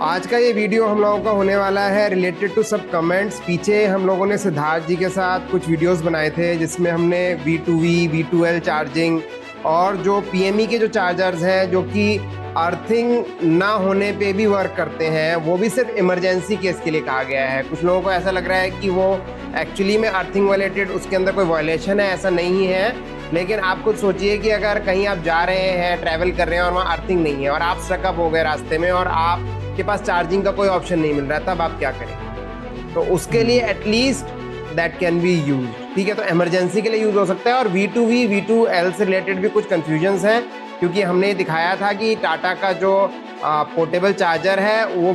आज का ये वीडियो हम लोगों का होने वाला है रिलेटेड टू सब कमेंट्स। पीछे हम लोगों ने सिद्धार्थ जी के साथ कुछ वीडियोस बनाए थे जिसमें हमने V2V, V2L चार्जिंग और जो PME के जो चार्जर्स हैं जो कि अर्थिंग ना होने पे भी वर्क करते हैं, वो भी सिर्फ इमरजेंसी केस के लिए कहा गया है। कुछ लोगों को ऐसा लग रहा है कि वो एक्चुअली में अर्थिंग रिलेटेड उसके अंदर कोई वायलेशन है, ऐसा नहीं है। लेकिन आप खुद सोचिए कि अगर कहीं आप जा रहे हैं, ट्रैवल कर रहे हैं और वहाँ अर्थिंग नहीं है और आप स्टकअप हो गए रास्ते में और आपके पास चार्जिंग का कोई ऑप्शन नहीं मिल रहा, तब आप क्या करेंगे? तो उसके लिए at least that can be use, ठीक है। तो इमरजेंसी के लिए यूज हो सकता है। और V2V, V2L से रिलेटेड भी कुछ कंफ्यूजन्स हैं, क्योंकि हमने दिखाया था कि टाटा का जो पोर्टेबल चार्जर है वो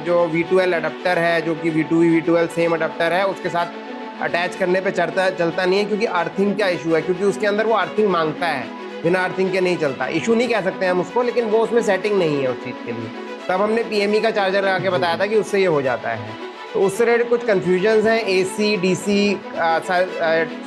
जो V2L अडेप्टर है, जो कि V2V, V2L सेम अडेप्टर है, उसके साथ अटैच करने पे चलता नहीं है, क्योंकि अर्थिंग का इशू है, क्योंकि उसके अंदर वो अर्थिंग मांगता है, बिना अर्थिंग के नहीं चलता। इशू नहीं कह सकते हम उसको, लेकिन वो उसमें सेटिंग नहीं है उस चीज़ के लिए। तब हमने PME का चार्जर लगा के बताया था कि उससे ये हो जाता है। तो उससे रिलेटेड कुछ कन्फ्यूजन्स हैं, AC DC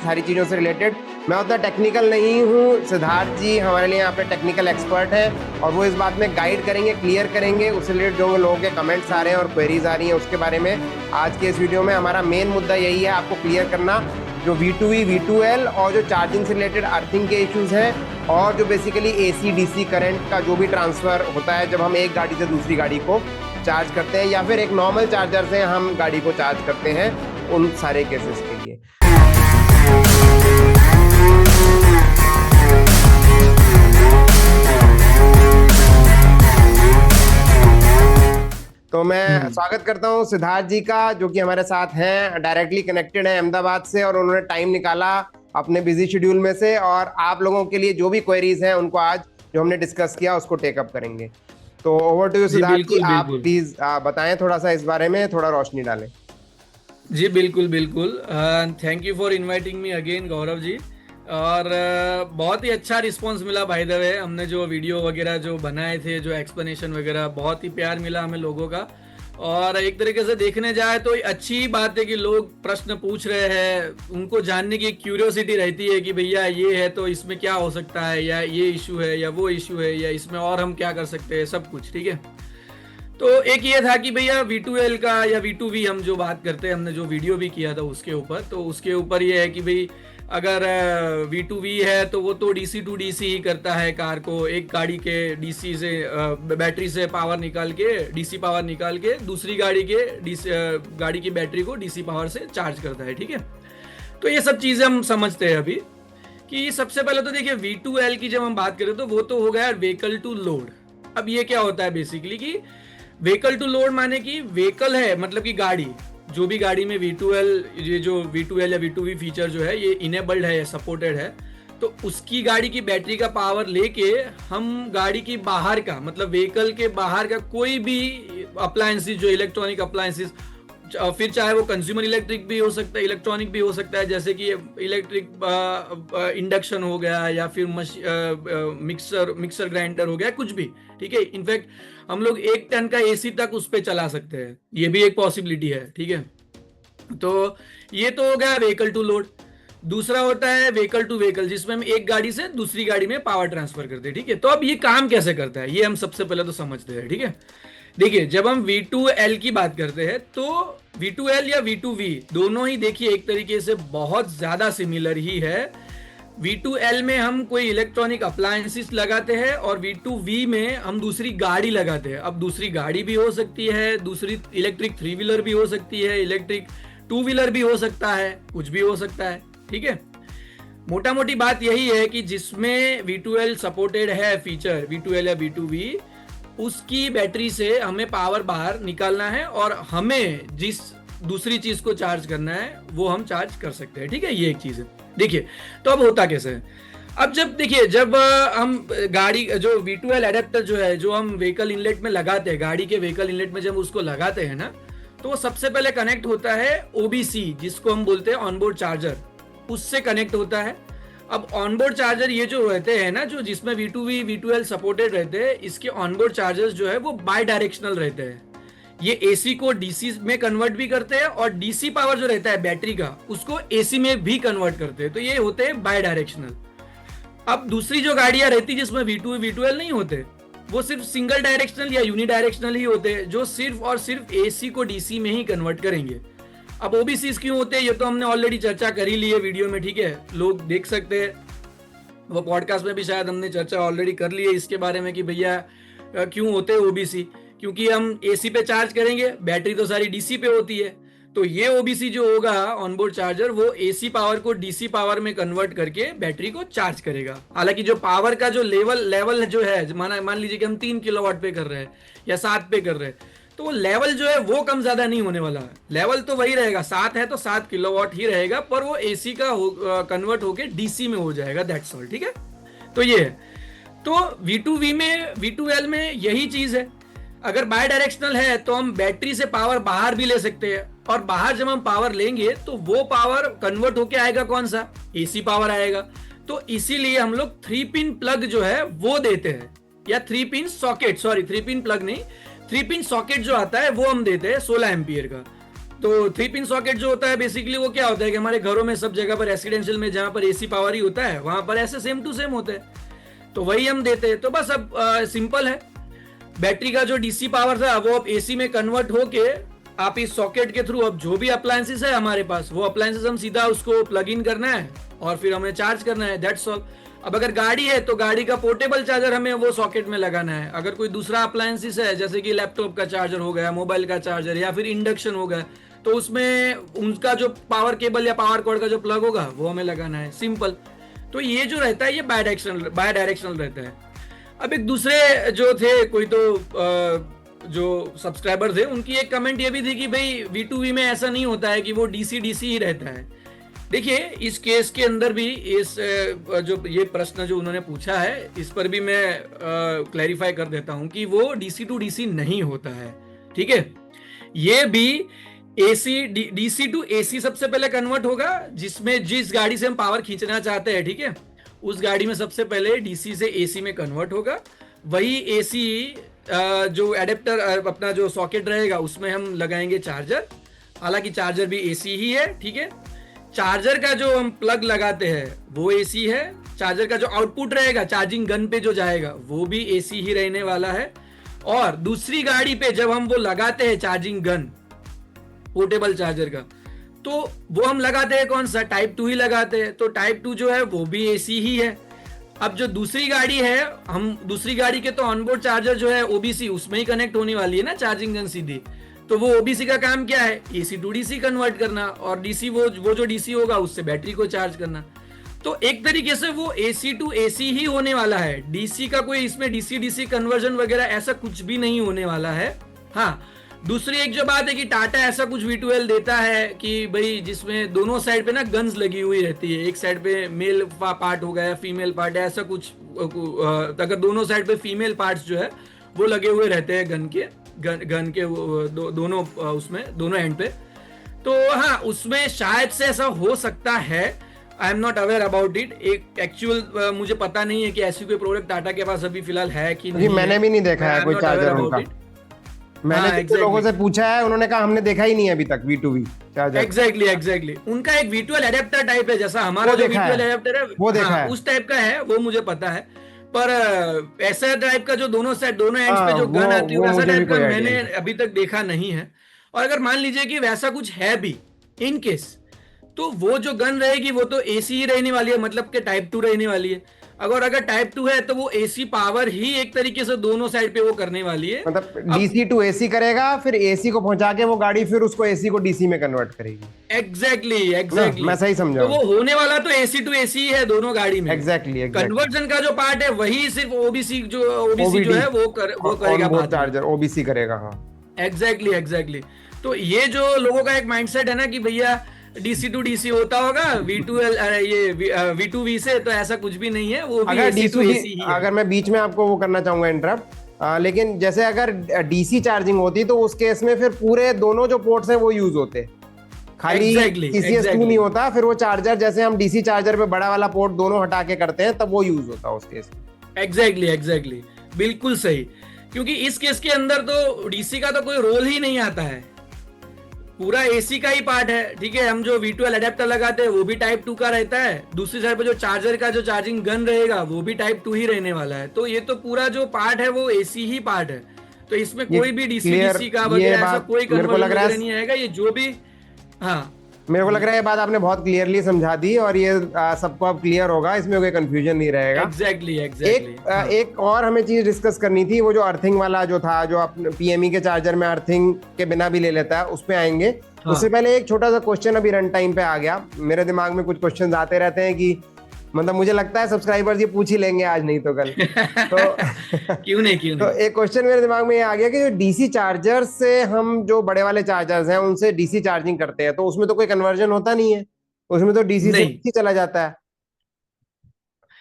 सारी चीज़ों से रिलेटेड। मैं उतना टेक्निकल नहीं हूँ, सिद्धार्थ जी हमारे लिए यहाँ पे टेक्निकल एक्सपर्ट हैं और वो इस बात में गाइड करेंगे, क्लियर करेंगे। उससे रिलेटेड जो लोगों के कमेंट्स आ रहे हैं और क्वेरीज आ रही हैं उसके बारे में आज के इस वीडियो में हमारा मेन मुद्दा यही है, आपको क्लियर करना जो V2V, V2L और जो चार्जिंग से रिलेटेड अर्थिंग के इश्यूज़ हैं और जो बेसिकली AC DC करंट का जो भी ट्रांसफ़र होता है जब हम एक गाड़ी से दूसरी गाड़ी को चार्ज करते हैं या फिर एक नॉर्मल चार्जर से हम गाड़ी को चार्ज करते हैं, उन सारे केसेस के लिए। तो मैं स्वागत करता हूं सिद्धार्थ जी का, जो कि हमारे साथ हैं, डायरेक्टली कनेक्टेड है अहमदाबाद से और उन्होंने टाइम निकाला अपने बिजी शेड्यूल में से और आप लोगों के लिए जो भी क्वेरीज हैं उनको आज जो हमने डिस्कस किया उसको टेकअप करेंगे। तो ओवर टू यू सिद्धार्थ जी, आप प्लीज बताएं थोड़ा सा इस बारे में, थोड़ा रोशनी डालें। जी बिल्कुल बिल्कुल। Thank you for inviting me again Gaurav ji. और बहुत ही अच्छा रिस्पांस मिला बाय द वे। हमने जो वीडियो वगैरह जो बनाए थे, जो एक्सप्लेनेशन वगैरह, बहुत ही प्यार मिला हमें लोगों का। और एक तरीके से देखने जाए तो अच्छी बात है कि लोग प्रश्न पूछ रहे हैं, उनको जानने की क्यूरियोसिटी रहती है कि भैया ये है तो इसमें क्या हो सकता है, या ये इशू है या वो इशू है, या इसमें और हम क्या कर सकते हैं, सब कुछ ठीक है। तो एक ये था कि भैया V2L का या V2V हम जो बात करते हैं, हमने जो वीडियो भी किया था उसके ऊपर, तो उसके ऊपर ये है कि भाई अगर V2V है तो वो तो DC टू DC ही करता है कार को, एक गाड़ी के DC से बैटरी से पावर निकाल के, DC पावर निकाल के दूसरी गाड़ी गाड़ी की बैटरी को DC पावर से चार्ज करता है, ठीक है। तो ये सब चीज़ें हम समझते हैं अभी कि सबसे पहले तो देखिए V2L की जब हम बात करें तो वो तो हो गया व्हीकल टू लोड। अब ये क्या होता है बेसिकली कि व्हीकल टू लोड माने कि व्हीकल है, मतलब कि गाड़ी, जो भी गाड़ी में V2L, ये जो V2L या V2V फीचर जो है ये इनेबल्ड है, सपोर्टेड है, तो उसकी गाड़ी की बैटरी का पावर लेके हम गाड़ी की बाहर का, मतलब व्हीकल के बाहर का कोई भी अप्लायंसेस, जो इलेक्ट्रॉनिक अप्लायंसेस, फिर चाहे वो कंज्यूमर इलेक्ट्रिक भी हो सकता है, इलेक्ट्रॉनिक भी हो सकता है, जैसे कि इलेक्ट्रिक इंडक्शन हो गया या फिर मिक्सर ग्राइंडर हो गया, कुछ भी, ठीक है। इनफैक्ट हम लोग 1 टन का AC तक उस पर चला सकते हैं, ये भी एक पॉसिबिलिटी है, ठीक है। तो ये तो हो गया व्हीकल टू लोड। दूसरा होता है व्हीकल टू व्हीकल, जिसमें हम एक गाड़ी से दूसरी गाड़ी में पावर ट्रांसफर करते हैं, ठीक है। तो अब ये काम कैसे करता है ये हम सबसे पहले तो समझते हैं, ठीक है। देखिए जब हम V2L की बात करते हैं तो V2L या V2V दोनों ही देखिए एक तरीके से बहुत ज्यादा सिमिलर ही है। V2L में हम कोई इलेक्ट्रॉनिक अप्लायंसेस लगाते हैं और V2V में हम दूसरी गाड़ी लगाते हैं। अब दूसरी गाड़ी भी हो सकती है, दूसरी इलेक्ट्रिक 3 व्हीलर भी हो सकती है, इलेक्ट्रिक 2 व्हीलर भी हो सकता है, कुछ भी हो सकता है, ठीक है। मोटा मोटी बात यही है कि जिसमें V2L सपोर्टेड है फीचर, V2L या V2V, उसकी बैटरी से हमें पावर बाहर निकालना है और हमें जिस दूसरी चीज को चार्ज करना है वो हम चार्ज कर सकते हैं, ठीक है। ये एक चीज है। देखिए तो अब होता कैसे है, अब जब हम गाड़ी जो V2L एडेप्टर जो है, जो हम व्हीकल इनलेट में लगाते हैं, गाड़ी के व्हीकल इनलेट में जब उसको लगाते हैं ना, तो वो सबसे पहले कनेक्ट होता है OBC, जिसको हम बोलते हैं ऑनबोर्ड चार्जर, उससे कनेक्ट होता है। अब ऑनबोर्ड चार्जर ये जो रहते हैं ना, जो जिसमें V2V, V2L सपोर्टेड रहते हैं, इसके ऑनबोर्ड चार्जर्स जो है वो बाय डायरेक्शनल रहते हैं। ये AC को DC में कन्वर्ट भी करते हैं और DC पावर जो रहता है बैटरी का, उसको AC में भी कन्वर्ट करते हैं। तो ये होते हैं बाय डायरेक्शनल। अब दूसरी जो गाड़ियां रहती जिसमें V2V, V2L नहीं होते, वो सिर्फ सिंगल डायरेक्शनल या यूनि डायरेक्शनल ही होते हैं, जो सिर्फ और सिर्फ एसी को डीसी में ही कन्वर्ट करेंगे। अब ओबीसी क्यों होते हैं ये तो हमने ऑलरेडी चर्चा कर ही ली है वीडियो में, ठीक है, लोग देख सकते हैं, वो पॉडकास्ट में भी शायद हमने चर्चा ऑलरेडी कर ली है इसके बारे में कि भैया क्यों होते हैं ओबीसी। क्योंकि हम एसी पे चार्ज करेंगे, बैटरी तो सारी डीसी पे होती है, तो ये ओबीसी जो होगा ऑनबोर्ड चार्जर वो एसी पावर को डीसी पावर में कन्वर्ट करके बैटरी को चार्ज करेगा। हालांकि जो पावर का जो लेवल जो है, मान लीजिए कि हम 3 किलोवाट पे कर रहे हैं या 7 पे कर रहे हैं, तो वो लेवल जो है वो कम ज्यादा नहीं होने वाला है, लेवल तो वही रहेगा, 7 है तो 7 किलोवाट ही रहेगा, पर वो एसी का कन्वर्ट होके डीसी में हो जाएगा, दैट्स ऑल, ठीक है। तो ये है, तो V2V में V2L में यही चीज है। अगर बाय डायरेक्शनल है तो हम बैटरी से पावर बाहर भी ले सकते हैं, और बाहर जब हम पावर लेंगे तो वो पावर कन्वर्ट होके आएगा कौन सा, एसी पावर आएगा। तो इसीलिए हम लोग 3 पिन प्लग जो है वो देते हैं, या 3 pin socket, sorry 3 pin plug नहीं, 3 पिन सॉकेट जो आता है वो हम देते हैं 16 एम्पियर का। तो 3 पिन सॉकेट जो होता है बेसिकली वो क्या होता है कि हमारे घरों में सब जगह पर रेसिडेंशियल में जहां पर एसी पावर ही होता है वहां पर ऐसे सेम टू सेम होते हैं, तो वही हम देते हैं। तो बस अब सिंपल है, बैटरी का जो डीसी पावर था वो अब एसी में कन्वर्ट होके आप इस सॉकेट के थ्रू, अब जो भी अप्लायंसेस है हमारे पास वो अप्लायंसेस हम सीधा उसको प्लग इन करना है और फिर हमें चार्ज करना है, दैट्स ऑल। अब अगर गाड़ी है तो गाड़ी का पोर्टेबल चार्जर हमें वो सॉकेट में लगाना है। अगर कोई दूसरा अप्लायंसेस है जैसे कि लैपटॉप का चार्जर हो गया, मोबाइल का चार्जर या फिर इंडक्शन हो गया, तो उसमें उनका जो पावर केबल या पावर कॉर्ड का जो प्लग होगा वो हमें लगाना है, सिंपल। तो ये जो रहता है ये बाय डायरेक्शनल रहता है। अब एक दूसरे जो थे कोई तो जो सब्सक्राइबर थे उनकी एक कमेंट ये भी थी कि भाई V2V में ऐसा नहीं होता है कि वो डीसी ही रहता है। देखिए इस केस के अंदर भी इस जो ये प्रश्न जो उन्होंने पूछा है इस पर भी मैं क्लैरिफाई कर देता हूं कि वो डीसी टू डीसी नहीं होता है, ठीक है। ये भी डीसी टू एसी सबसे पहले कन्वर्ट होगा, जिसमें जिस गाड़ी से हम पावर खींचना चाहते हैं, ठीक है, उस गाड़ी में सबसे पहले डीसी से एसी में कन्वर्ट होगा। वही एसी जो एडेप्टर अपना जो सॉकेट रहेगा उसमें हम लगाएंगे चार्जर, हालांकि चार्जर भी एसी ही है, ठीक है। चार्जर का जो हम प्लग लगाते हैं वो एसी है, चार्जर का जो आउटपुट रहेगा चार्जिंग गन पे जो जाएगा वो भी एसी ही रहने वाला है। और दूसरी गाड़ी पे जब हम वो लगाते हैं चार्जिंग गन पोर्टेबल चार्जर का, तो वो हम लगाते हैं कौन सा, टाइप 2 ही लगाते हैं, तो टाइप 2 जो है वो भी एसी ही है। अब जो दूसरी गाड़ी है, हम दूसरी गाड़ी के तो ऑनबोर्ड चार्जर जो है ओबीसी उसमें ही कनेक्ट होने वाली है ना चार्जिंग गन सीधी, तो वो ओबीसी का काम क्या है, एसी टू डीसी कन्वर्ट करना, और डीसी वो जो डीसी होगा उससे बैटरी को चार्ज करना। तो एक तरीके से वो एसी टू एसी ही होने वाला है, डीसी का कोई इसमें डीसी डीसी कन्वर्जन वगैरह ऐसा कुछ भी नहीं होने वाला है। हाँ, दूसरी एक जो बात है कि टाटा ऐसा कुछ V2L देता है कि भाई जिसमें दोनों साइड पे ना गन्स लगी हुई रहती है, एक साइड पे मेल पार्ट हो गया, फीमेल पार्ट है, ऐसा कुछ, अगर दोनों साइड पे फीमेल पार्ट्स जो है वो लगे हुए रहते हैं गन के दोनों उसमें दोनों एंड पे। तो हाँ, उसमें शायद से ऐसा हो सकता है, I am not aware about it. एक एक्चुअल मुझे पता नहीं है कि ऐसी कोई प्रोडक्ट टाटा के पास अभी फिलहाल है कि नहीं, मैंने भी नहीं देखा है कोई चार्जर उनका। मैंने exactly. लोगों से पूछा है, उन्होंने कहा हमने देखा ही नहीं है अभी तक V2V चार्जर। एग्जैक्टली उनका एक V2L एडेप्टर टाइप है, जैसा हमारा जो V2L एडेप्टर है वो देखा है, उस टाइप का है, वो मुझे पता है। पर ऐसा टाइप का जो दोनों एंड्स पे जो गन आती है वैसा टाइप का मैंने अभी तक देखा नहीं है। और अगर मान लीजिए कि वैसा कुछ है भी इन केस, तो वो जो गन रहेगी वो तो एसी ही रहने वाली है, मतलब कि टाइप 2 रहने वाली है। अगर टाइप 2 है तो वो एसी पावर ही एक तरीके से दोनों साइड पे वो करने वाली है, मतलब डीसी टू एसी करेगा, फिर एसी को पहुंचा के वो गाड़ी फिर उसको एसी को डीसी में कन्वर्ट करेगी। एग्जैक्टली मैं सही समझा? तो वो होने वाला तो एसी टू एसी है दोनों गाड़ी में। एग्जैक्टली कन्वर्जन का जो पार्ट है वही सिर्फ ओबीसी जो है वो करेगा, चार्जर ओबीसी करेगा। हाँ एग्जैक्टली। तो ये जो लोगों का एक माइंडसेट है ना कि भैया डीसी टू डीसी होता होगा V2V से, तो ऐसा कुछ भी नहीं है, वो भी एसी टू एसी ही है। अगर मैं बीच में आपको वो करना चाहूंगा इंटरप्ट, लेकिन जैसे अगर डीसी चार्जिंग होती तो उस केस में फिर पूरे दोनों जो पोर्ट्स हैं वो यूज होते, खाली TCS2 नहीं होता। फिर वो चार्जर जैसे हम डीसी चार्जर पे बड़ा वाला पोर्ट दोनों हटा के करते हैं तब वो यूज होता उस केस में। एग्जैक्टली बिल्कुल सही, क्योंकि इस केस के अंदर तो डीसी का तो कोई रोल ही नहीं आता है। पूरा एसी का ही पार्ट है, ठीक है। हम जो V12 अडेप्टर लगाते हैं वो भी टाइप 2 का रहता है, दूसरी साइड पे जो चार्जर का जो चार्जिंग गन रहेगा वो भी टाइप 2 ही रहने वाला है। तो ये तो पूरा जो पार्ट है वो एसी ही पार्ट है, तो इसमें ये कोई भी डीसी क्लियर, डीसी का ये वगैरह ऐसा बात कोई मेरे को लग कन्वर्जन रहा वगैरह है, नहीं आएगा, ये जो भी। हाँ मेरे को लग रहा है ये बात आपने बहुत क्लियरली समझा दी, और ये सबको अब क्लियर होगा, इसमें कोई कंफ्यूजन नहीं रहेगा। Exactly exactly. एक और हमें चीज डिस्कस करनी थी, वो जो अर्थिंग वाला जो था, जो अपने पीएमई के चार्जर में अर्थिंग के बिना भी ले लेता है, उस पे आएंगे। हाँ। उससे पहले एक छोटा सा क्वेश्चन अभी रन टाइम पे आ गया, मेरे दिमाग में कुछ क्वेश्चन आते रहते हैं कि मतलब मुझे लगता है सब्सक्राइबर्स ये पूछ ही लेंगे आज नहीं तो कल। तो क्यों नहीं क्यों तो नहीं। एक क्वेश्चन मेरे दिमाग में ये आ गया कि जो डीसी चार्जर से हम जो बड़े वाले चार्जर्स हैं उनसे डीसी चार्जिंग करते हैं, तो उसमें तो कोई कन्वर्जन होता नहीं है, उसमें तो डीसी से नहीं डीसी चला जाता है,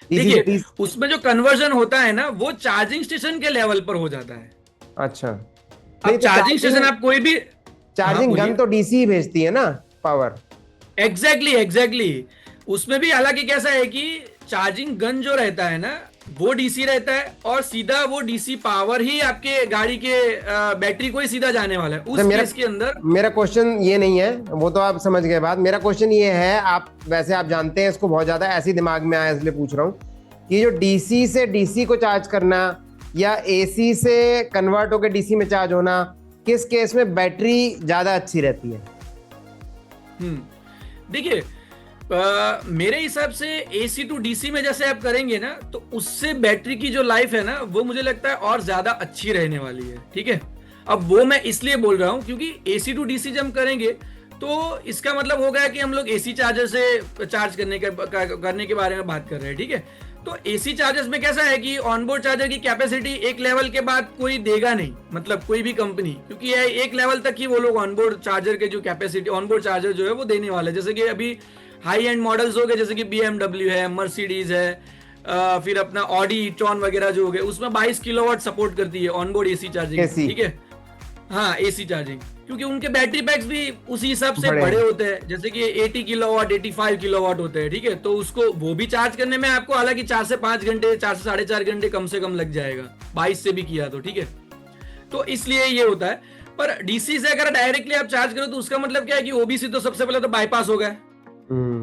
डीसी से देखिए, डीसी। उसमें जो कन्वर्जन होता है ना वो चार्जिंग स्टेशन के लेवल पर हो जाता है। अच्छा, नहीं अब तो चार्जिंग स्टेशन चार्जिंग आप कोई भी। हाँ चार्जिंग गन बोलिए। तो डीसी ही भेजती है ना पावर। एग्जैक्टली उसमें भी हालांकि कैसा है कि चार्जिंग गन जो रहता है ना वो डीसी रहता है, और सीधा वो डीसी पावर ही आपके गाड़ी के बैटरी को ही सीधा जाने वाला है उस मेरा केस के अंदर। मेरा क्वेश्चन ये नहीं है, वो तो आप समझ गए बात। मेरा क्वेश्चन ये है, आप वैसे आप जानते हैं इसको बहुत ज्यादा, ऐसे ही दिमाग में आया इसलिए पूछ रहा हूँ कि जो डीसी से डीसी को चार्ज करना या एसी से कन्वर्ट होकर डीसी में चार्ज होना, किस केस में बैटरी ज्यादा अच्छी रहती है? देखिए, मेरे हिसाब से एसी टू डीसी में जैसे आप करेंगे ना तो उससे बैटरी की जो लाइफ है ना वो मुझे लगता है और ज्यादा अच्छी रहने वाली है, ठीक है। अब वो मैं इसलिए बोल रहा हूं क्योंकि एसी टू डीसी जब हम करेंगे तो इसका मतलब हो गया कि हम लोग एसी चार्जर से चार्ज करने के बारे में बात कर रहे हैं, ठीक है। तो एसी चार्जर्स में कैसा है कि ऑनबोर्ड चार्जर की कैपेसिटी एक लेवल के बाद कोई देगा नहीं, मतलब कोई भी कंपनी, क्योंकि एक लेवल तक ही वो लोग ऑनबोर्ड चार्जर के जो कैपेसिटी ऑनबोर्ड चार्जर जो है वो देने वाले। जैसे कि अभी हाई एंड मॉडल्स हो गए, जैसे कि BMW है, मर्सिडीज है, फिर अपना ऑडी ई-ट्रॉन वगैरह जो हो गए, उसमें 22 किलोवाट सपोर्ट करती है ऑनबोर्ड एसी चार्जिंग, ठीक है। हाँ एसी चार्जिंग, क्योंकि उनके बैटरी पैक्स भी उसी हिसाब से बड़े होते हैं, जैसे कि 80 किलोवाट 85 किलोवाट होते हैं, ठीक है। तो उसको वो भी चार्ज करने में आपको हालांकि 4 से 5 घंटे 4 से 4.5 घंटे कम से कम लग जाएगा, 22 से भी किया तो, ठीक है। तो इसलिए ये होता है। पर डीसी से अगर डायरेक्टली आप चार्ज करो तो उसका मतलब क्या है कि ओबीसी तो सबसे पहले तो बाईपास हो गया,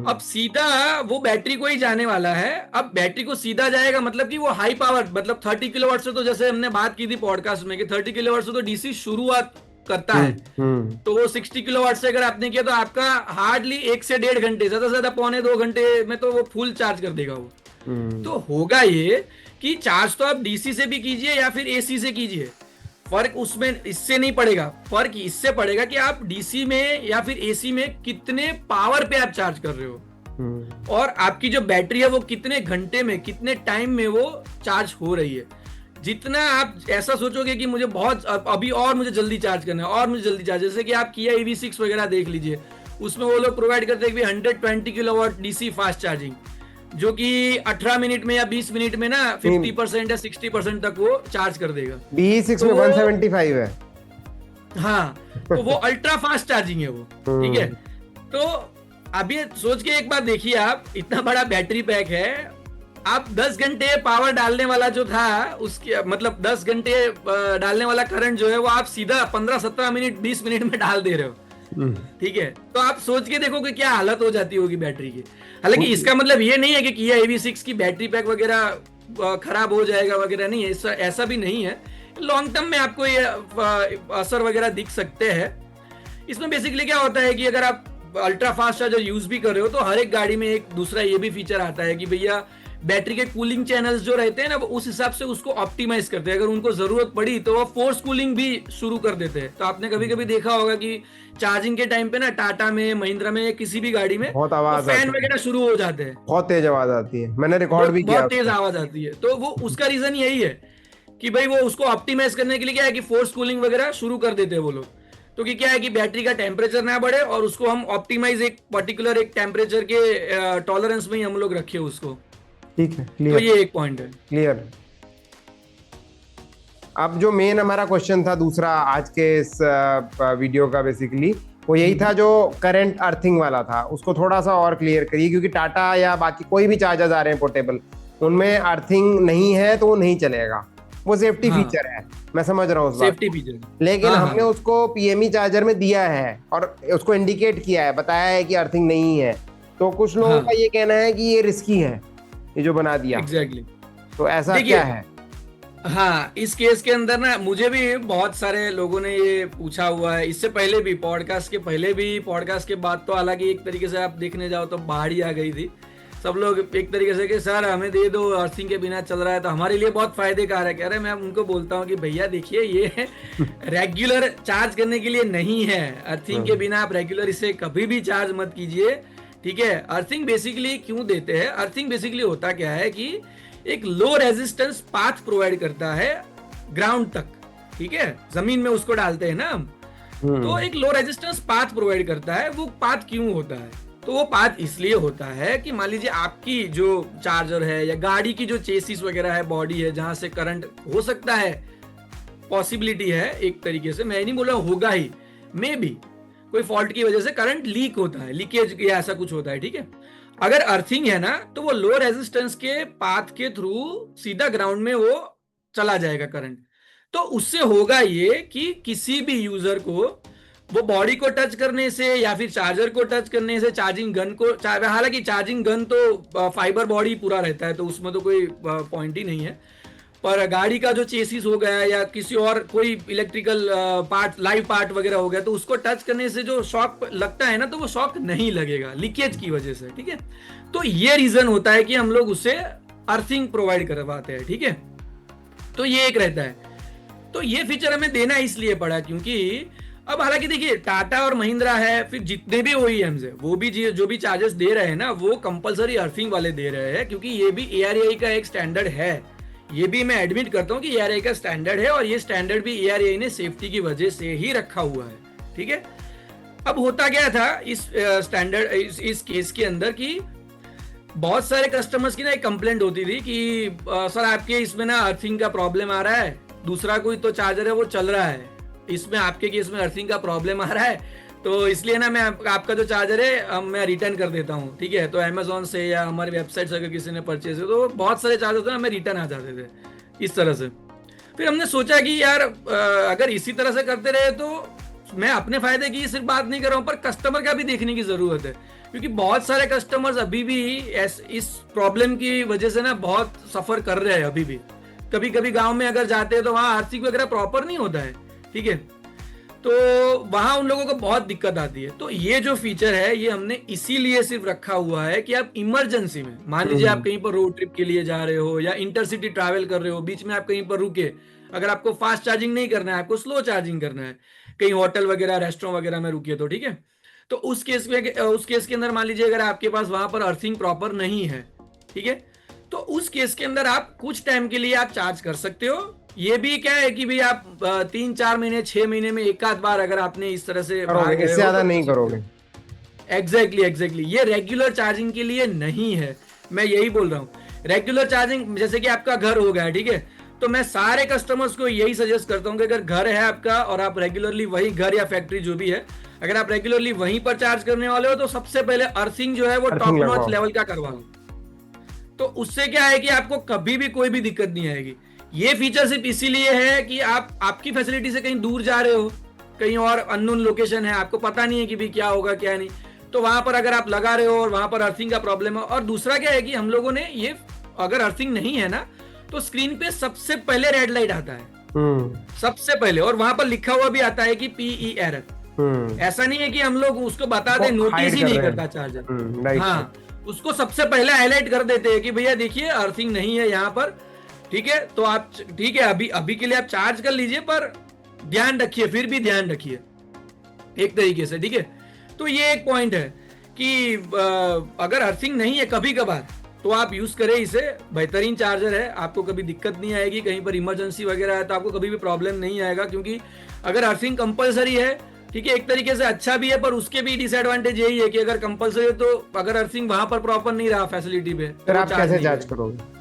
अब सीधा वो बैटरी को ही जाने वाला है। अब बैटरी को सीधा जाएगा मतलब कि वो हाई पावर, मतलब 30 किलोवाट से, तो जैसे हमने बात की थी पॉडकास्ट में कि 30 किलोवाट से तो डीसी शुरुआत करता है, तो वो 60 किलोवाट से अगर आपने किया तो आपका हार्डली 1 से 1.5 घंटे, ज्यादा से ज्यादा 1.25 घंटे में तो वो फुल चार्ज कर देगा वो। तो होगा ये कि चार्ज तो आप डीसी से भी कीजिए या फिर एसी से कीजिए, फर्क उसमें इससे नहीं पड़ेगा, फर्क इससे पड़ेगा कि आप डीसी में या फिर एसी में कितने पावर पे आप चार्ज कर रहे हो और आपकी जो बैटरी है वो कितने घंटे में कितने टाइम में वो चार्ज हो रही है। जितना आप ऐसा सोचोगे कि मुझे बहुत अभी और मुझे जल्दी चार्ज करना है और मुझे जल्दी चार्ज, जैसे कि आप किया EV6 वगैरह देख लीजिए, उसमें वो लोग प्रोवाइड करते हैं कि 120 किलोवाट डीसी फास्ट चार्जिंग, जो कि 18 मिनट में या 20 मिनट में ना 50% या 60% तक वो चार्ज कर देगा। BE6 में 175 है। हाँ, तो वो अल्ट्रा फास्ट चार्जिंग है वो, ठीक है। तो अभी सोच के एक बार देखिए, आप इतना बड़ा बैटरी पैक है, आप 10 घंटे पावर डालने वाला जो था उसके मतलब 10 घंटे डालने वाला करंट जो है वो आप सीधा 15-17 मिनट 20 मिनट में डाल दे रहे हो, ठीक है। तो आप सोच के देखो कि क्या हालत हो जाती होगी बैटरी की। हालांकि इसका मतलब ये नहीं है कि किया EV6 की बैटरी पैक वगैरह खराब हो जाएगा वगैरह, नहीं है, ऐसा भी नहीं है। लॉन्ग टर्म में आपको ये असर वगैरह दिख सकते हैं। इसमें बेसिकली क्या होता है कि अगर आप अल्ट्रा फास्ट चार्जर यूज भी कर रहे हो तो हर एक गाड़ी में एक दूसरा ये भी फीचर आता है कि भैया बैटरी के कूलिंग चैनल्स जो रहते हैं ना वो उस हिसाब से उसको ऑप्टिमाइज करते हैं। अगर उनको जरूरत पड़ी तो वो फोर्स कूलिंग भी शुरू कर देते हैं। तो आपने कभी कभी देखा होगा कि चार्जिंग के टाइम पे ना टाटा में, महिंद्रा में, किसी भी गाड़ी में बहुत आवाज, फैन वगैरह शुरू हो जाते हैं, बहुत तेज आवाज आती है, मैंने रिकॉर्ड भी किया, बहुत तेज आवाज आती है। तो वो उसका रीजन यही है कि भाई वो उसको ऑप्टिमाइज करने के लिए क्या है कि फोर्स कूलिंग वगैरह शुरू कर देते हैं वो लोग। तो कि क्या है कि बैटरी का टेम्परेचर ना बढ़े और उसको हम ऑप्टिमाइज एक पर्टिकुलर एक टेम्परेचर के टॉलरेंस में ही हम लोग रखे उसको, ठीक है। क्लियर, तो ये एक पॉइंट है। क्लियर। अब जो मेन हमारा क्वेश्चन था दूसरा आज के इस वीडियो का, बेसिकली वो यही था जो करंट अर्थिंग वाला था, उसको थोड़ा सा और क्लियर करिए, क्योंकि टाटा या बाकी कोई भी चार्जर्स आ रहे हैं पोर्टेबल, उनमें अर्थिंग नहीं है तो वो नहीं चलेगा। वो सेफ्टी हाँ फीचर है, मैं समझ रहा हूँ उस बात सेफ्टी को। फीचर। लेकिन हाँ हमने हाँ उसको पीएमई चार्जर में दिया है और उसको इंडिकेट किया है, बताया है कि अर्थिंग नहीं है, तो कुछ लोगों हाँ का ये कहना है कि ये रिस्की है, ये जो बना दिया। एग्जैक्टली। तो ऐसा क्या देखिए, है? हाँ इस केस के अंदर ना मुझे भी बहुत सारे लोगों ने ये पूछा हुआ है, इससे पहले भी, पॉडकास्ट के पहले भी, पॉडकास्ट के बाद तो हालांकि एक तरीके से आप देखने जाओ तो बाढ़ ही आ गई थी। सब लोग एक तरीके से कि सर हमें दे दो, अर्थिंग के बिना चल रहा है तो हमारे लिए बहुत फायदे कारक है। अरे मैं उनको बोलता हूँ कि भैया देखिए ये रेगुलर चार्ज करने के लिए नहीं है, अर्थिंग के हम्म। बिना आप रेगुलर इसे कभी भी चार्ज मत कीजिए। ठीक है, अर्थिंग बेसिकली क्यों देते हैं, अर्थिंग बेसिकली होता क्या है कि एक लो रेजिस्टेंस पाथ प्रोवाइड करता है ग्राउंड तक। ठीक है, जमीन में उसको डालते हैं ना हम, तो एक लो रेजिस्टेंस पाथ प्रोवाइड करता है। वो पाथ क्यों होता है, तो वो पाथ इसलिए होता है कि मान लीजिए आपकी जो चार्जर है या गाड़ी की जो चेसिस वगैरह है, बॉडी है, जहां से करंट हो सकता है, पॉसिबिलिटी है एक तरीके से, मैं नहीं बोल रहा होगा ही, मे बी कोई फॉल्ट की वजह से करंट लीक होता है, लीकेज या ऐसा कुछ होता है। ठीक है, अगर अर्थिंग है ना तो वो लो रेजिस्टेंस के पाथ के थ्रू सीधा ग्राउंड में वो चला जाएगा करंट। तो उससे होगा ये कि किसी भी यूजर को वो बॉडी को टच करने से या फिर चार्जर को टच करने से, चार्जिंग गन को, हालांकि चार्जिंग गन तो फाइबर बॉडी पूरा रहता है तो उसमें तो कोई पॉइंट ही नहीं है, पर गाड़ी का जो चेसिस हो गया या किसी और कोई इलेक्ट्रिकल पार्ट, लाइव पार्ट वगैरह हो गया, तो उसको टच करने से जो शॉक लगता है ना, तो वो शॉक नहीं लगेगा लीकेज की वजह से। ठीक है, तो ये रीजन होता है कि हम लोग उससे अर्थिंग प्रोवाइड करवाते हैं। ठीक है, तो ये एक रहता है। तो ये फीचर हमें देना इसलिए पड़ा क्योंकि अब हालांकि देखिए टाटा और महिंद्रा है, फिर जितने भी ओईएम्स है वो भी जो भी चार्जेस दे रहे हैं ना, वो कंपलसरी अर्थिंग वाले दे रहे हैं, क्योंकि ये भी एआरआई का एक स्टैंडर्ड है। ये भी मैं एडमिट करता हूं कि एआरआई का स्टैंडर्ड है, और ये स्टैंडर्ड भी एआरआई ने सेफ्टी की वजह से ही रखा हुआ है। ठीक है, अब होता क्या था इस स्टैंडर्ड इस केस के अंदर कि बहुत सारे कस्टमर्स की ना एक कंप्लेंट होती थी कि सर आपके इसमें ना अर्थिंग का प्रॉब्लम आ रहा है, दूसरा कोई तो चार्जर है वो चल रहा है, इसमें आपके केस में अर्थिंग का प्रॉब्लम आ रहा है, तो इसलिए ना मैं आपका जो चार्जर है मैं रिटर्न कर देता हूँ। ठीक है, तो अमेजोन से या हमारी वेबसाइट से अगर किसी ने परचेज है तो बहुत सारे चार्जर ना हमें रिटर्न आ जाते थे इस तरह से। फिर हमने सोचा कि यार अगर इसी तरह से करते रहे तो मैं अपने फायदे की सिर्फ बात नहीं कर रहा हूँ, पर कस्टमर का भी देखने की जरूरत है, क्योंकि बहुत सारे कस्टमर्स अभी भी इस प्रॉब्लम की वजह से ना बहुत सफर कर रहे हैं अभी भी। कभी कभी गांव में अगर जाते हैं तो वहां अर्थिंग वगैरह प्रॉपर नहीं होता है। ठीक है, तो वहां उन लोगों को बहुत दिक्कत आती है। तो ये जो फीचर है ये हमने इसीलिए सिर्फ रखा हुआ है कि आप इमरजेंसी में, मान लीजिए आप कहीं पर रोड ट्रिप के लिए जा रहे हो या इंटरसिटी ट्रैवल कर रहे हो, बीच में आप कहीं पर रुके, अगर आपको फास्ट चार्जिंग नहीं करना है, आपको स्लो चार्जिंग करना है, कहीं होटल वगैरह रेस्टोरेंट वगैरह में रुके, तो ठीक है, तो उस केस के अंदर मान लीजिए अगर आपके पास वहां पर अर्थिंग प्रॉपर नहीं है, ठीक है, तो उस केस के अंदर आप कुछ टाइम के लिए आप चार्ज कर सकते हो। ये भी क्या है कि भाई आप 3-4 महीने 6 महीने में एक आध बार अगर आपने इस तरह से बाहर करोगे, गए इससे हो ज्यादा तो नहीं करोगे। एग्जैक्टली ये रेगुलर चार्जिंग के लिए नहीं है, मैं यही बोल रहा हूँ। रेगुलर चार्जिंग जैसे कि आपका घर हो गया, ठीक है, तो मैं सारे कस्टमर्स को यही सजेस्ट करता हूँ कि अगर घर है आपका और आप रेगुलरली वही, घर या फैक्ट्री जो भी है, अगर आप रेगुलरली वहीं पर चार्ज करने वाले हो तो सबसे पहले अर्थिंग जो है वो अर्थिंग टॉप लगवाओ। नॉच लेवल का करवा लो। तो उससे क्या है कि आपको कभी भी कोई भी दिक्कत नहीं आएगी। ये फीचर सिर्फ इसीलिए है कि आप आपकी फैसिलिटी से कहीं दूर जा रहे हो, कहीं और अननोन लोकेशन है, आपको पता नहीं है कि भी क्या होगा क्या नहीं, तो वहां पर अगर आप लगा रहे हो और वहां पर अर्थिंग का प्रॉब्लम है। और दूसरा क्या है कि हम लोगों ने ये, अगर अर्थिंग नहीं है ना तो स्क्रीन पे सबसे पहले रेड लाइट आता है, सबसे पहले, और वहां पर लिखा हुआ भी आता है कि पीई एरर। ऐसा नहीं है कि हम लोग उसको बता दें, नोटिस ही नहीं करता चार्जर। हाँ, उसको सबसे पहले हाईलाइट कर देते हैं कि भैया देखिए अर्थिंग नहीं है यहाँ पर। ठीक है, तो आप, ठीक है, अभी के लिए आप चार्ज कर लीजिए, पर ध्यान रखिए, फिर भी ध्यान रखिए एक तरीके से। ठीक है, तो ये एक पॉइंट है कि अगर अर्थिंग नहीं है कभी कभार तो आप यूज करें इसे, बेहतरीन चार्जर है, आपको कभी दिक्कत नहीं आएगी, कहीं पर इमरजेंसी वगैरह है तो आपको कभी भी प्रॉब्लम नहीं आएगा। क्योंकि अगर अर्थिंग कंपलसरी है, ठीक है, एक तरीके से अच्छा भी है, पर उसके भी डिसएडवांटेज यही है कि अगर कंपलसरी है तो अगर अर्थिंग वहां पर प्रॉपर नहीं रहा फैसिलिटी पे, फिर आप कैसे चार्ज करोगे?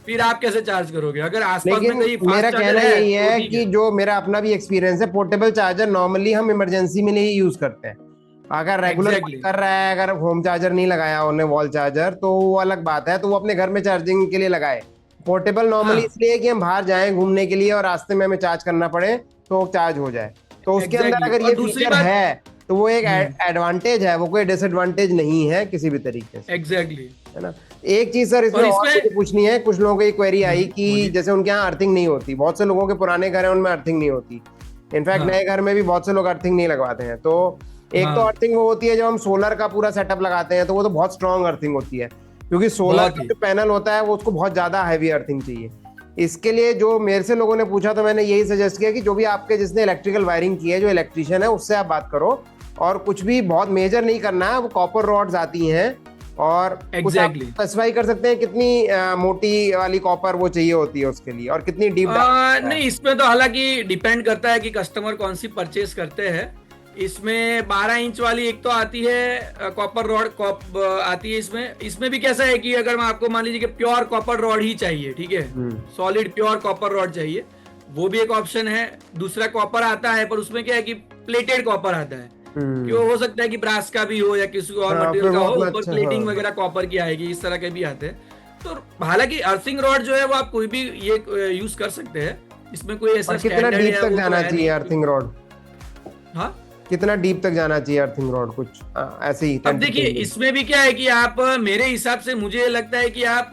फिर आप कैसे चार्ज करोगे? अगर आसपास में लेकिन कहीं मेरा कहना यही है तो कि जो मेरा अपना भी एक्सपीरियंस है, पोर्टेबल चार्जर नॉर्मली हम इमरजेंसी में ही यूज करते हैं। अगर रेगुलर Exactly. कर रहा है, अगर होम चार्जर नहीं लगाया उन्हें, वॉल चार्जर, तो वो अलग बात है, तो वो अपने घर में चार्जिंग के लिए लगाए। पोर्टेबल नॉर्मली हाँ इसलिए कि हम बाहर जाएं घूमने के लिए और रास्ते में हमें चार्ज करना पड़े तो चार्ज हो जाए, तो उसके अंदर एग्जैक्टली अगर और ये दूसरी फीचर बात। है तो वो एक हम्म एडवांटेज है, वो कोई डिसएडवांटेज नहीं है किसी भी तरीके से, एग्जैक्टली। है ना। एक चीज सर इसमें और और मुझे इसमें पूछनी है, कुछ लोगों की क्वेरी आई कि बोलिए। जैसे उनके यहाँ अर्थिंग नहीं होती, बहुत से लोगों के पुराने घर हैं उनमें अर्थिंग नहीं होती, इनफैक्ट हाँ नए घर में भी बहुत से लोग अर्थिंग नहीं लगवाते हैं। तो एक तो हाँ अर्थिंग वो होती है जब हम सोलर का पूरा सेटअप लगाते हैं, तो वो तो बहुत स्ट्रॉन्ग अर्थिंग होती है, क्योंकि सोलर बहुत का ही। जो पैनल होता है वो उसको बहुत ज्यादा हैवी अर्थिंग चाहिए। इसके लिए जो मेरे से लोगों ने पूछा तो मैंने यही सजेस्ट किया कि जो भी आपके जिसने इलेक्ट्रिकल वायरिंग की है, जो इलेक्ट्रिशियन है, उससे आप बात करो, और कुछ भी बहुत मेजर नहीं करना है। वो कॉपर रॉड्स आती हैं और कुछ आप एग्जैक्टली स्पेसिफाई कर सकते हैं कितनी मोटी वाली कॉपर वो चाहिए होती है उसके लिए, और कितनी डीप डालना है। नहीं, इसमें तो हालांकि डिपेंड करता है कि कस्टमर कौन सी परचेज करते हैं। इसमें 12 इंच वाली एक तो आती है कॉपर रॉड आती है। इसमें इसमें भी कैसा है कि अगर मैं आपको मान लीजिए कि प्योर कॉपर रॉड ही चाहिए, ठीक है, सॉलिड प्योर कॉपर रॉड चाहिए, वो भी एक ऑप्शन है। दूसरा कॉपर आता है, पर उसमें क्या है कि प्लेटेड कॉपर आता है, कि वो हो सकता है कि ब्रास का भी हो या किसी और हाँ, फिर मटेरियल का वो हो, अपना ऊपर अच्छा, प्लेटिंग हाँ। वगैरह कॉपर की आएगी, इस तरह के भी आते हैं। तो हालांकि अर्थिंग रॉड जो है वो आप कोई भी ये यूज कर सकते हैं, इसमें कोई ऐसा और कितना स्टैंडर्ड डीप है तक वो तो जाना है चाहिए नहीं। अर्थिंग रॉड, हाँ, कितना डीप तक जाना चाहिए अर्थिंग रॉड, कुछ ऐसे ही अब देखिए टेंटेटिवली? इसमें भी क्या है कि आप मेरे हिसाब से मुझे लगता है कि आप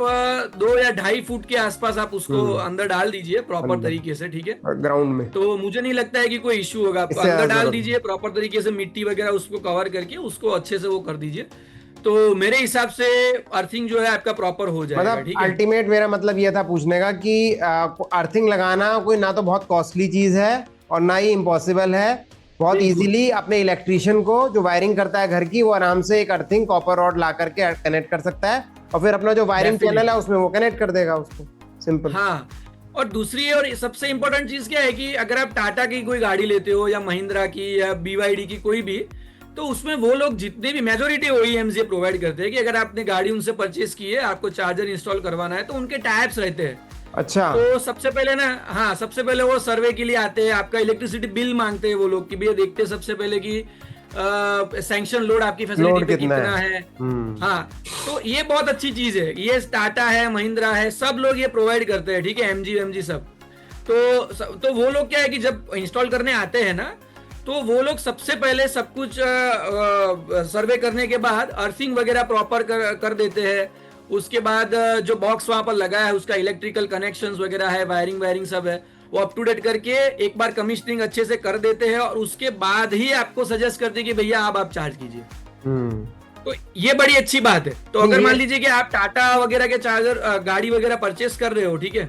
2 या 2.5 फुट के आसपास आप उसको हम्म, अंदर डाल दीजिए प्रॉपर अंदर तरीके से, ठीक है। ग्राउंड में तो मुझे नहीं लगता है कि कोई इश्यू होगा। आप इससे अंदर ज्यादा डाल जरूरत दीजिए प्रॉपर तरीके से, मिट्टी वगैरह उसको कवर करके उसको अच्छे से वो कर दीजिए, तो मेरे हिसाब से अर्थिंग जो है आपका प्रॉपर हो जाएगा, मतलब ठीक है। अल्टीमेट मेरा मतलब ये था पूछने का कि अर्थिंग लगाना कोई ना तो बहुत कॉस्टली चीज है और ना ही इम्पॉसिबल है। बहुत बिल्कुल। इजीली अपने इलेक्ट्रिशियन को जो वायरिंग करता है घर की, वो आराम से एक अर्थिंग कॉपर रॉड ला करके कनेक्ट कर सकता है, और फिर अपना जो वायरिंग चैनल है डेफिनेटली। उसमें वो कनेक्ट कर देगा उसको, सिंपल। हाँ, और दूसरी और सबसे इंपॉर्टेंट चीज क्या है कि अगर आप टाटा की कोई गाड़ी लेते हो या महिंद्रा की या BYD की कोई भी, तो उसमें वो लोग जितने भी मेजोरिटी OEMs ये प्रोवाइड करते हैं कि अगर आपने गाड़ी उनसे परचेज की है, आपको चार्जर इंस्टॉल करवाना है, तो उनके टाइप्स रहते हैं। अच्छा। तो सबसे पहले ना, हाँ, सबसे पहले वो सर्वे के लिए आते हैं, आपका इलेक्ट्रिसिटी बिल मांगते हैं वो लोग, कि भैया देखते हैं सबसे पहले कि सैंक्शन लोड आपकी फैसिलिटी लोड पे कितना कितना है? है। हाँ, तो ये बहुत अच्छी चीज है, ये टाटा है, महिंद्रा है, सब लोग ये प्रोवाइड करते हैं, ठीक है, MG सब। तो वो लोग क्या है कि जब इंस्टॉल करने आते हैं ना, तो वो लोग सबसे पहले सब कुछ सर्वे करने के बाद अर्थिंग वगैरह प्रॉपर कर देते हैं। उसके बाद जो बॉक्स वहां पर लगा है उसका इलेक्ट्रिकल कनेक्शंस वगैरह है, वायरिंग सब है, वो अप टू डेट करके एक बार कमीशनिंग अच्छे से कर देते हैं, और उसके बाद ही आपको सजेस्ट करते हैं कि भैया अब आप चार्ज कीजिए। हम्म। तो ये बड़ी अच्छी बात है। तो नहीं, अगर मान ये लीजिए कि आप टाटा वगैरह के चार्जर गाड़ी वगैरह परचेस कर रहे हो, ठीक है,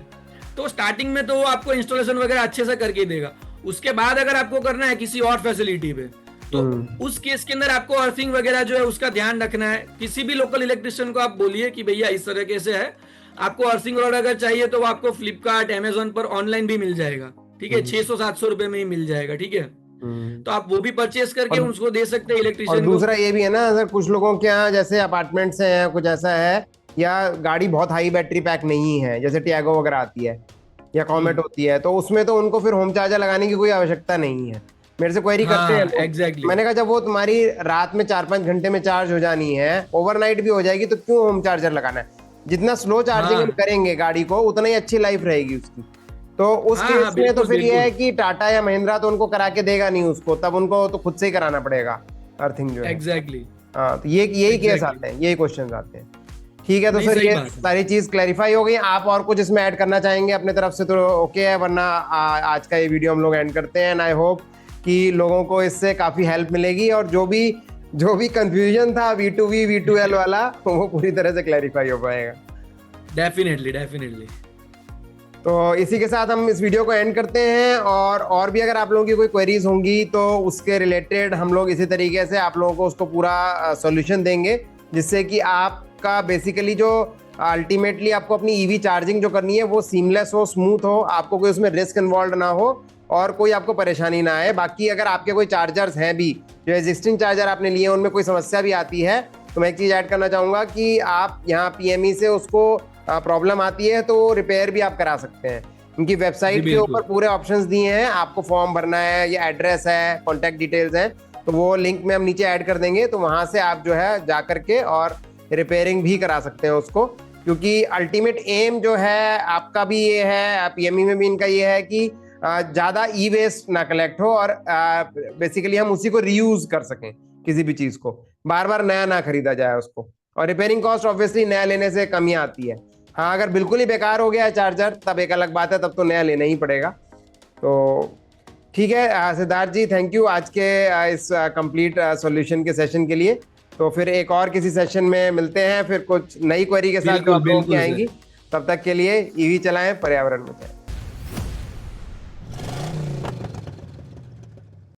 तो स्टार्टिंग में तो वो आपको इंस्टॉलेशन वगैरह अच्छे से करके देगा। उसके बाद अगर आपको करना है किसी और फैसिलिटी पे, तो उस केस के अंदर आपको अर्थिंग वगैरह जो है उसका ध्यान रखना है। किसी भी लोकल इलेक्ट्रिशियन को आप बोलिए कि भैया इस तरीके से है, आपको अर्थिंग रॉड अगर चाहिए तो वो आपको फ्लिपकार्ट, अमेजोन पर ऑनलाइन भी मिल जाएगा, ठीक है, 600-700 रुपए में ही मिल जाएगा, ठीक है। तो आप वो भी परचेस करके और उसको दे सकते हैं और इलेक्ट्रिशियन को। दूसरा ये भी है ना, अगर कुछ लोगों के यहाँ जैसे अपार्टमेंट्स हैं, कुछ ऐसा है, या गाड़ी बहुत हाई बैटरी पैक नहीं है, जैसे टियागो वगैरह आती है या कॉमेट होती है, तो उसमें तो उनको फिर होम चार्जर लगाने की कोई आवश्यकता नहीं है। मेरे से क्वेरी करते हैं हाँ लोग। एग्जैक्टली। मैंने कहा जब वो तुम्हारी रात में 4-5 घंटे में चार्ज हो जानी है, ओवरनाइट भी हो जाएगी, तो क्यों होम चार्जर लगाना है? जितना स्लो चार्जिंग हम हाँ करेंगे गाड़ी को, उतना ही अच्छी लाइफ रहेगी उसकी। तो उस हाँ केस हाँ, में तो बिल्कुल फिर ये है बिल्कुल। कि टाटा या महिंद्रा तो उनको करा के देगा नहीं उसको, तब उनको तो खुद से ही कराना पड़ेगा अर्थिंग जो है। एग्जैक्टली। हाँ, तो यही केस एग्जैक्टली। आते हैं, यही क्वेश्चन आते हैं। ठीक है, तो नहीं, सर सही ये बात है। सारी चीज क्लैरिफाई हो गई। आप और कुछ इसमें ऐड करना चाहेंगे अपने तरफ से तो ओके है, वरना आज का ये वीडियो हम लोग एंड करते हैं। एंड आई होप कि लोगों को इससे काफी हेल्प मिलेगी, और जो भी कंफ्यूजन था V2V V2L वाला, वो पूरी तरह से क्लैरिफाई हो पाएगा। Definitely definitely. तो इसी के साथ हम इस वीडियो को एंड करते हैं, और भी अगर आप लोगों की कोई क्वेरीज होंगी तो उसके रिलेटेड हम लोग इसी तरीके से आप लोगों को उसको पूरा सॉल्यूशन देंगे, जिससे कि आपका बेसिकली जो अल्टीमेटली आपको अपनी ईवी चार्जिंग जो करनी है वो सीमलेस हो, स्मूथ हो, आपको कोई उसमें रिस्क इन्वॉल्व ना हो और कोई आपको परेशानी ना आए। बाकी अगर आपके कोई चार्जर्स हैं भी, जो एग्जिस्टिंग चार्जर आपने लिए, उनमें कोई समस्या भी आती है, तो मैं एक चीज़ ऐड करना चाहूँगा कि आप यहाँ PME से उसको प्रॉब्लम आती है तो रिपेयर भी आप करा सकते हैं। उनकी वेबसाइट के ऊपर पूरे ऑप्शंस दिए हैं, आपको फॉर्म भरना है या एड्रेस है, कॉन्टैक्ट डिटेल्स हैं, तो वो लिंक में हम नीचे ऐड कर देंगे, तो वहाँ से आप जो है जा करके और रिपेयरिंग भी करा सकते हैं उसको। क्योंकि अल्टीमेट एम जो है आपका भी ये है, पीएमई में भी इनका ये है कि ज़्यादा ई वेस्ट ना कलेक्ट हो और बेसिकली हम उसी को रीयूज कर सकें, किसी भी चीज़ को बार बार नया ना खरीदा जाए उसको। और रिपेयरिंग कॉस्ट ऑब्वियसली नया लेने से कम ही आती है। हाँ, अगर बिल्कुल ही बेकार हो गया चार्जर तब एक अलग बात है, तब तो नया लेना ही पड़ेगा। तो ठीक है सिद्धार्थ जी, थैंक यू आज के इस कंप्लीट सॉल्यूशन के सेशन के लिए। तो फिर एक और किसी सेशन में मिलते हैं, फिर कुछ नई क्वेरी के साथ जो बिल्कुल आप लोगों की बिल्कुल आएंगी। सर। तब तक के लिए ईवी चलाएं, पर्यावरण बचाएं।